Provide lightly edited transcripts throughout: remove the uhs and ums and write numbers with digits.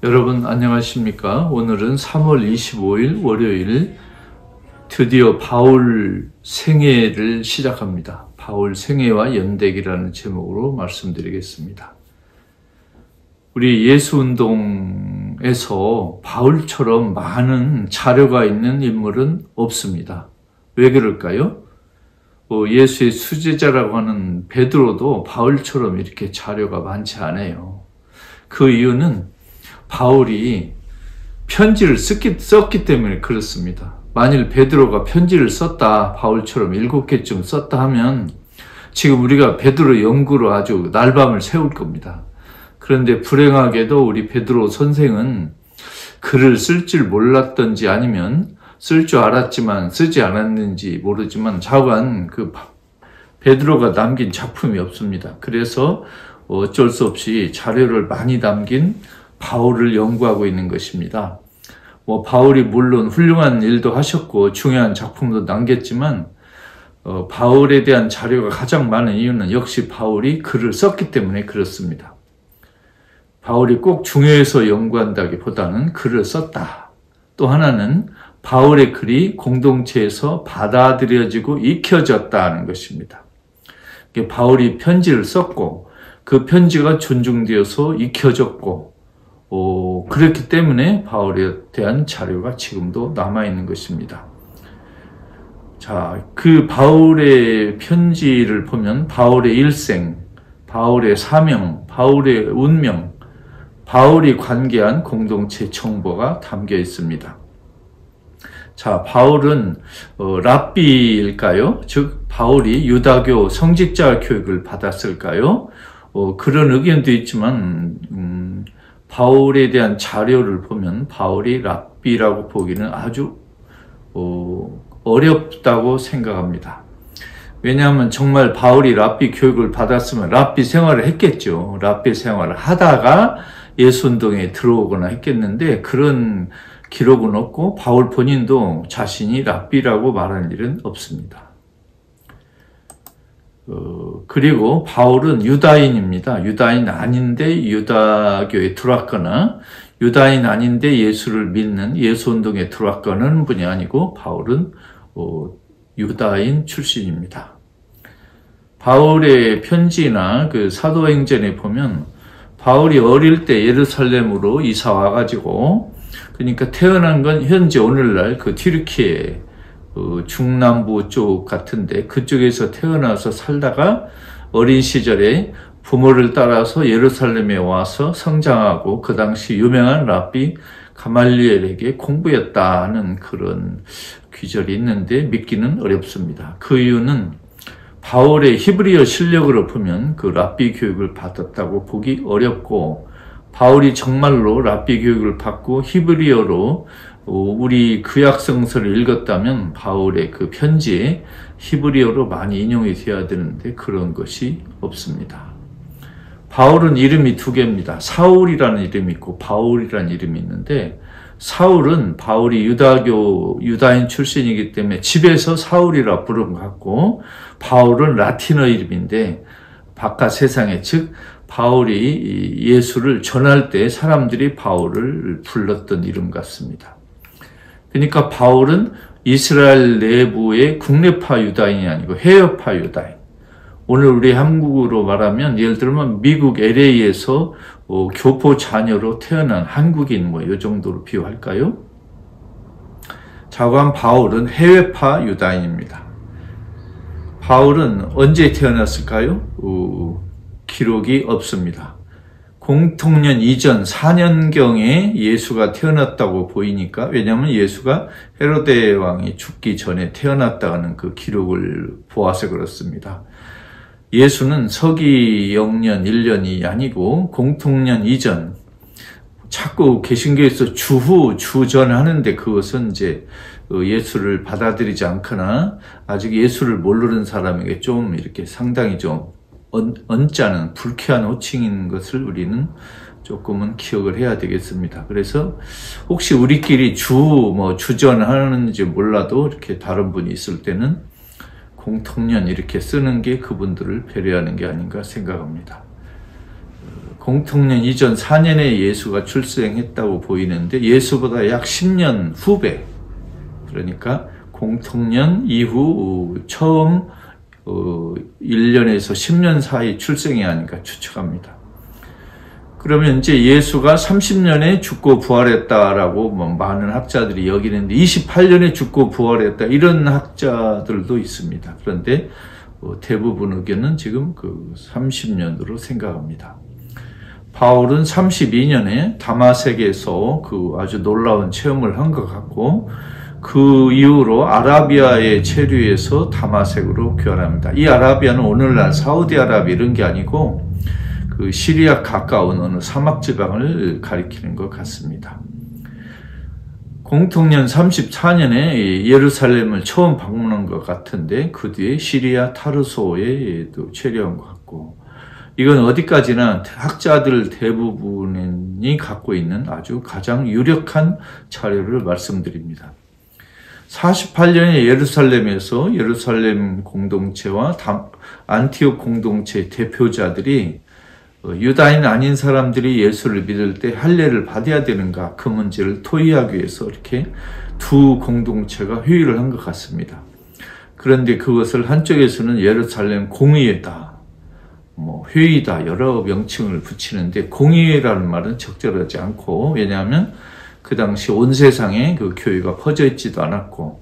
여러분 안녕하십니까? 오늘은 3월 25일 월요일 드디어 바울 생애를 시작합니다. 바울 생애와 연대기라는 제목으로 말씀드리겠습니다. 우리 예수운동에서 바울처럼 많은 자료가 있는 인물은 없습니다. 왜 그럴까요? 예수의 수제자라고 하는 베드로도 바울처럼 이렇게 자료가 많지 않아요. 그 이유는 바울이 편지를 썼기 때문에 그렇습니다. 만일 베드로가 편지를 썼다, 바울처럼 7개쯤 썼다 하면 지금 우리가 베드로 연구로 아주 날밤을 새울 겁니다. 그런데 불행하게도 우리 베드로 선생은 글을 쓸 줄 몰랐던지 아니면 쓸 줄 알았지만 쓰지 않았는지 모르지만 좌우한 그 베드로가 남긴 작품이 없습니다. 그래서 어쩔 수 없이 자료를 많이 남긴 바울을 연구하고 있는 것입니다. 바울이 물론 훌륭한 일도 하셨고 중요한 작품도 남겼지만 바울에 대한 자료가 가장 많은 이유는 역시 바울이 글을 썼기 때문에 그렇습니다. 바울이 꼭 중요해서 연구한다기보다는 글을 썼다. 또 하나는 바울의 글이 공동체에서 받아들여지고 익혀졌다는 것입니다. 바울이 편지를 썼고 그 편지가 존중되어서 익혀졌고 그렇기 때문에 바울에 대한 자료가 지금도 남아있는 것입니다. 자, 그 바울의 편지를 보면 바울의 일생, 바울의 사명, 바울의 운명, 바울이 관계한 공동체 정보가 담겨 있습니다. 자, 바울은 랍비일까요? 즉 바울이 유다교 성직자 교육을 받았을까요? 그런 의견도 있지만 바울에 대한 자료를 보면 바울이 랍비라고 보기는 아주 어렵다고 생각합니다. 왜냐하면 정말 바울이 랍비 교육을 받았으면 랍비 생활을 했겠죠. 랍비 생활을 하다가 예수운동에 들어오거나 했겠는데 그런 기록은 없고 바울 본인도 자신이 랍비라고 말할 일은 없습니다. 그리고 바울은 유다인입니다. 유다인 아닌데 유다교에 들어왔거나 유다인 아닌데 예수를 믿는 예수운동에 들어왔거나 분이 아니고 바울은 유다인 출신입니다. 바울의 편지나 그 사도행전에 보면 바울이 어릴 때 예루살렘으로 이사 와가지고 그러니까 태어난 건 현재 오늘날 그 튀르키예 중남부 쪽 같은데 그쪽에서 태어나서 살다가 어린 시절에 부모를 따라서 예루살렘에 와서 성장하고 그 당시 유명한 랍비 가말리엘에게 공부했다는 그런 귀절이 있는데 믿기는 어렵습니다. 그 이유는 바울의 히브리어 실력으로 보면 그 랍비 교육을 받았다고 보기 어렵고 바울이 정말로 랍비 교육을 받고 히브리어로 우리 구약성서를 읽었다면 바울의 그 편지에 히브리어로 많이 인용이 되어야 되는데 그런 것이 없습니다. 바울은 이름이 2개입니다. 사울이라는 이름이 있고 바울이라는 이름이 있는데 사울은 바울이 유다인 출신이기 때문에 집에서 사울이라 부른 것 같고 바울은 라틴어 이름인데 바깥 세상에 즉 바울이 예수를 전할 때 사람들이 바울을 불렀던 이름 같습니다. 그러니까 바울은 이스라엘 내부의 국내파 유다인이 아니고 해외파 유다인. 오늘 우리 한국으로 말하면 예를 들면 미국 LA에서 교포 자녀로 태어난 한국인 이 정도로 비유할까요? 자관 바울은 해외파 유다인입니다. 바울은 언제 태어났을까요? 기록이 없습니다. 공통년 이전 4년경에 예수가 태어났다고 보이니까 왜냐하면 예수가 헤로데 왕이 죽기 전에 태어났다는 그 기록을 보아서 그렇습니다. 예수는 서기 0년 1년이 아니고 공통년 이전 자꾸 개신교에서 주후 주전 하는데 그것은 이제 예수를 받아들이지 않거나 아직 예수를 모르는 사람에게 좀 이렇게 상당히 좀 언짢은 불쾌한 호칭인 것을 우리는 조금은 기억을 해야 되겠습니다. 그래서 혹시 우리끼리 주전하는지 몰라도 이렇게 다른 분이 있을 때는 공통년 이렇게 쓰는 게 그분들을 배려하는 게 아닌가 생각합니다. 공통년 이전 4년에 예수가 출생했다고 보이는데 예수보다 약 10년 후배, 그러니까 공통년 이후 처음 1년에서 10년 사이 출생이 아닌가 추측합니다. 그러면 이제 예수가 30년에 죽고 부활했다라고 많은 학자들이 여기는데 28년에 죽고 부활했다 이런 학자들도 있습니다. 그런데 대부분 의견은 지금 그 30년으로 생각합니다. 바울은 32년에 다마섹에서 그 아주 놀라운 체험을 한 것 같고 그 이후로 아라비아의 체류에서 다마섹으로 교환합니다. 이 아라비아는 오늘날 사우디아라비아 이런 게 아니고 그 시리아 가까운 어느 사막 지방을 가리키는 것 같습니다. 공통년 34년에 예루살렘을 처음 방문한 것 같은데 그 뒤에 시리아 타르소에 또 체류한 것 같고 이건 어디까지나 학자들 대부분이 갖고 있는 아주 가장 유력한 자료를 말씀드립니다. 48년에 예루살렘에서 예루살렘 공동체와 안티옥 공동체 대표자들이 유다인 아닌 사람들이 예수를 믿을 때 할례를 받아야 되는가 그 문제를 토의하기 위해서 이렇게 두 공동체가 회의를 한 것 같습니다. 그런데 그것을 한쪽에서는 예루살렘 공의회다, 회의다 여러 명칭을 붙이는데 공의회라는 말은 적절하지 않고 왜냐하면 그 당시 온 세상에 그 교회가 퍼져 있지도 않았고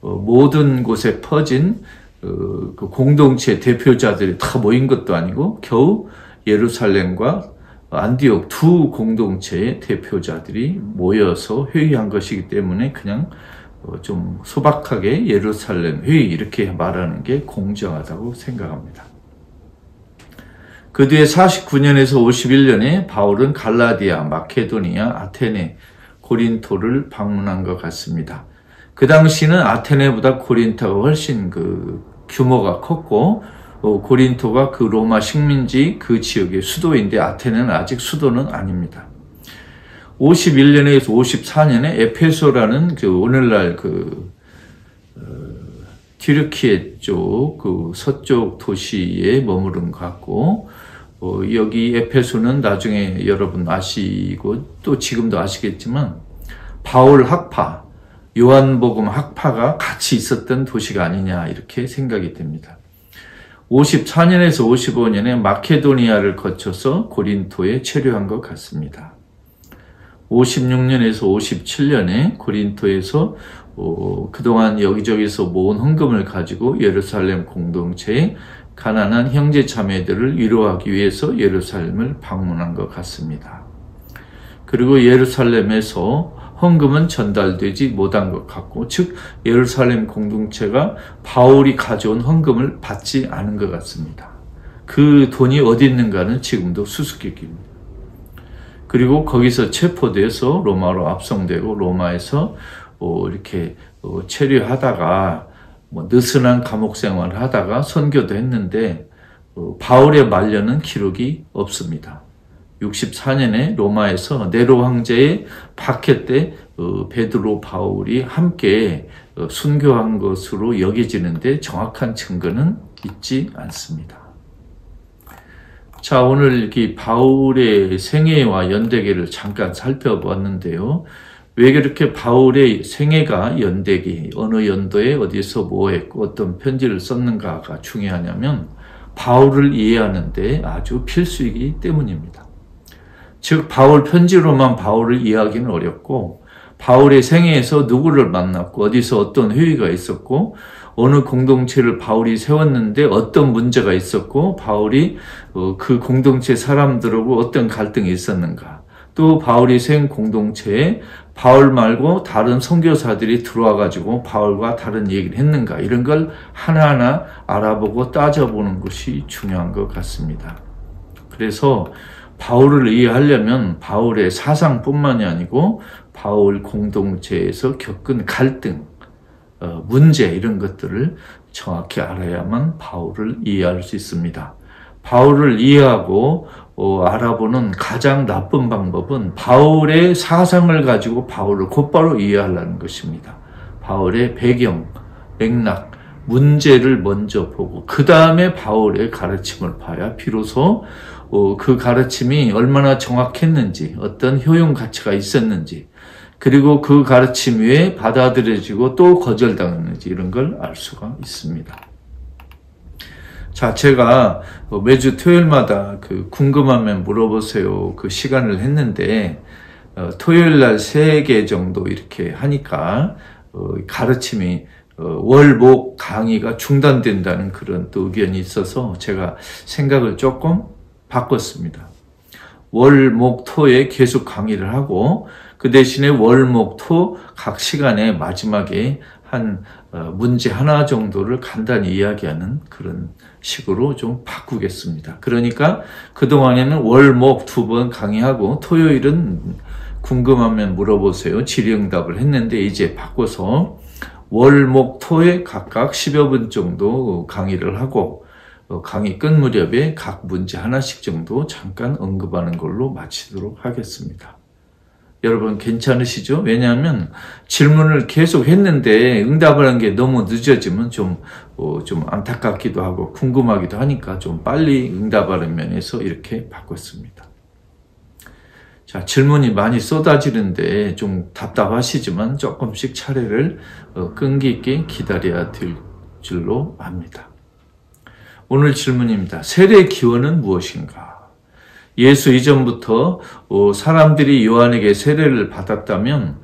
모든 곳에 퍼진 그 공동체 대표자들이 다 모인 것도 아니고 겨우 예루살렘과 안디옥 두 공동체의 대표자들이 모여서 회의한 것이기 때문에 그냥 좀 소박하게 예루살렘 회의 이렇게 말하는 게 공정하다고 생각합니다. 그 뒤에 49년에서 51년에 바울은 갈라디아, 마케도니아, 아테네, 고린토를 방문한 것 같습니다. 그 당시는 아테네보다 고린토가 훨씬 그 규모가 컸고 고린토가 그 로마 식민지 그 지역의 수도인데 아테네는 아직 수도는 아닙니다. 51년에서 54년에 에페소라는 그 오늘날 그 튀르키예 쪽 그 서쪽 도시에 머무른 것 같고 여기 에페소는 나중에 여러분 아시고 또 지금도 아시겠지만 바울 학파, 요한복음 학파가 같이 있었던 도시가 아니냐 이렇게 생각이 됩니다. 54년에서 55년에 마케도니아를 거쳐서 고린토에 체류한 것 같습니다. 56년에서 57년에 고린토에서 그동안 여기저기서 모은 헌금을 가지고 예루살렘 공동체에 가난한 형제 자매들을 위로하기 위해서 예루살렘을 방문한 것 같습니다. 그리고 예루살렘에서 헌금은 전달되지 못한 것 같고 즉 예루살렘 공동체가 바울이 가져온 헌금을 받지 않은 것 같습니다. 그 돈이 어디 있는가는 지금도 수수께끼입니다. 그리고 거기서 체포돼서 로마로 압송되고 로마에서 이렇게 체류하다가 느슨한 감옥 생활을 하다가 선교도 했는데 바울의 말년은 기록이 없습니다. 64년에 로마에서 네로 황제의 박해 때 베드로 바울이 함께 순교한 것으로 여겨지는데 정확한 증거는 있지 않습니다. 자, 오늘 이 바울의 생애와 연대기를 잠깐 살펴보았는데요. 왜 그렇게 바울의 생애가 연대기, 어느 연도에 어디서 뭐 했고 어떤 편지를 썼는가가 중요하냐면 바울을 이해하는데 아주 필수이기 때문입니다. 즉 바울 편지로만 바울을 이해하기는 어렵고 바울의 생애에서 누구를 만났고 어디서 어떤 회의가 있었고 어느 공동체를 바울이 세웠는데 어떤 문제가 있었고 바울이 그 공동체 사람들하고 어떤 갈등이 있었는가 또 바울이 세운 공동체에 바울 말고 다른 선교사들이 들어와 가지고 바울과 다른 얘기를 했는가 이런 걸 하나하나 알아보고 따져보는 것이 중요한 것 같습니다. 그래서 바울을 이해하려면 바울의 사상뿐만이 아니고 바울 공동체에서 겪은 갈등, 문제 이런 것들을 정확히 알아야만 바울을 이해할 수 있습니다. 바울을 이해하고 알아보는 가장 나쁜 방법은 바울의 사상을 가지고 바울을 곧바로 이해하려는 것입니다. 바울의 배경, 맥락, 문제를 먼저 보고 그 다음에 바울의 가르침을 봐야 비로소 그 가르침이 얼마나 정확했는지, 어떤 효용 가치가 있었는지, 그리고 그 가르침 위에 받아들여지고 또 거절당했는지 이런 걸 알 수가 있습니다. 자, 제가 매주 토요일마다 궁금하면 물어보세요 시간을 했는데, 토요일 날 3개 정도 이렇게 하니까, 가르침이, 월목 강의가 중단된다는 그런 또 의견이 있어서 제가 생각을 조금 바꿨습니다. 월목 토에 계속 강의를 하고, 그 대신에 월목 토 각 시간에 마지막에 한 문제 하나 정도를 간단히 이야기하는 그런 식으로 좀 바꾸겠습니다. 그러니까 그동안에는 월목 2번 강의하고 토요일은 궁금하면 물어보세요 질의응답을 했는데, 이제 바꿔서 월목 토에 각각 10여 분 정도 강의를 하고, 강의 끝 무렵에 각 문제 하나씩 정도 잠깐 언급하는 걸로 마치도록 하겠습니다. 여러분 괜찮으시죠? 왜냐하면 질문을 계속 했는데 응답을 한 게 너무 늦어지면 좀 안타깝기도 하고 궁금하기도 하니까 좀 빨리 응답하는 면에서 이렇게 바꿨습니다. 자, 질문이 많이 쏟아지는데 좀 답답하시지만 조금씩 차례를 끈기 있게 기다려야 될 줄로 압니다. 오늘 질문입니다. 세례의 기원은 무엇인가? 예수 이전부터 사람들이 요한에게 세례를 받았다면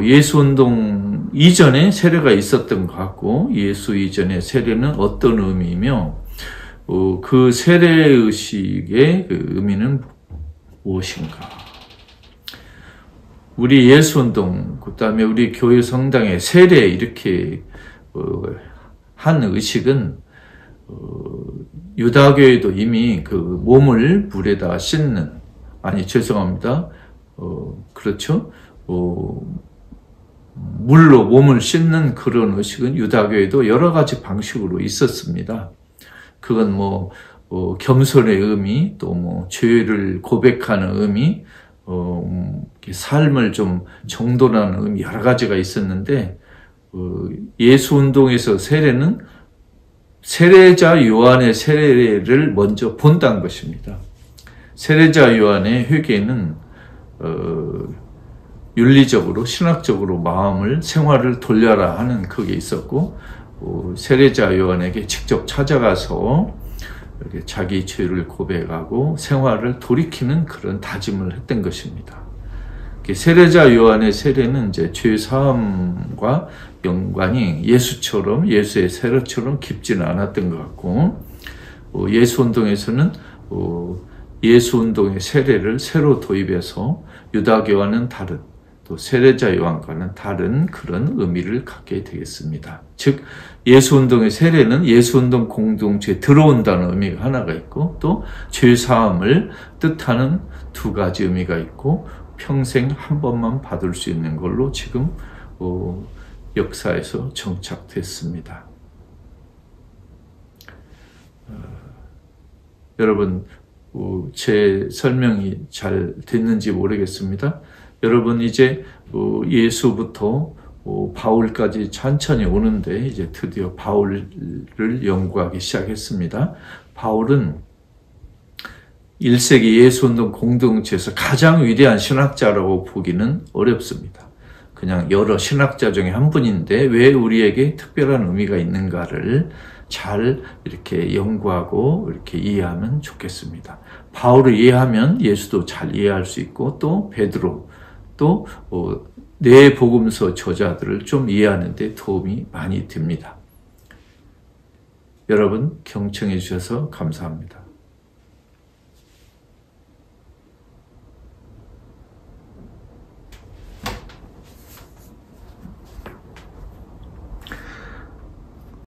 예수운동 이전에 세례가 있었던 것 같고, 예수 이전의 세례는 어떤 의미이며 그 세례의식의 의미는 무엇인가? 우리 예수운동, 그 다음에 우리 교회 성당의 세례 이렇게 한 의식은 유다교에도 이미 몸을 물에다 씻는, 죄송합니다. 그렇죠. 물로 몸을 씻는 그런 의식은 유다교에도 여러 가지 방식으로 있었습니다. 그건 겸손의 의미, 또 죄를 고백하는 의미, 삶을 좀 정돈하는 의미, 여러 가지가 있었는데, 예수 운동에서 세례는 세례자 요한의 세례를 먼저 본다는 것입니다. 세례자 요한의 회개는 윤리적으로, 신학적으로 마음을, 생활을 돌려라 하는 그게 있었고, 세례자 요한에게 직접 찾아가서 자기 죄를 고백하고 생활을 돌이키는 그런 다짐을 했던 것입니다. 세례자 요한의 세례는 이제 죄 사함과 연관이 예수처럼, 예수의 세례처럼 깊지는 않았던 것 같고, 예수 운동에서는 예수 운동의 세례를 새로 도입해서 유다교와는 다른, 또 세례자 요한과는 다른 그런 의미를 갖게 되겠습니다. 즉 예수 운동의 세례는 예수 운동 공동체에 들어온다는 의미가 하나가 있고, 또 죄 사함을 뜻하는 2가지 의미가 있고, 평생 한 번만 받을 수 있는 걸로 지금 역사에서 정착됐습니다. 여러분, 제 설명이 잘 됐는지 모르겠습니다. 여러분, 이제 예수부터 바울까지 천천히 오는데, 이제 드디어 바울을 연구하기 시작했습니다. 바울은 1세기 예수운동 공동체에서 가장 위대한 신학자라고 보기는 어렵습니다. 그냥 여러 신학자 중에 한 분인데 왜 우리에게 특별한 의미가 있는가를 잘 이렇게 연구하고 이렇게 이해하면 좋겠습니다. 바울을 이해하면 예수도 잘 이해할 수 있고, 또 베드로, 또 네 복음서 저자들을 좀 이해하는 데 도움이 많이 됩니다. 여러분 경청해 주셔서 감사합니다.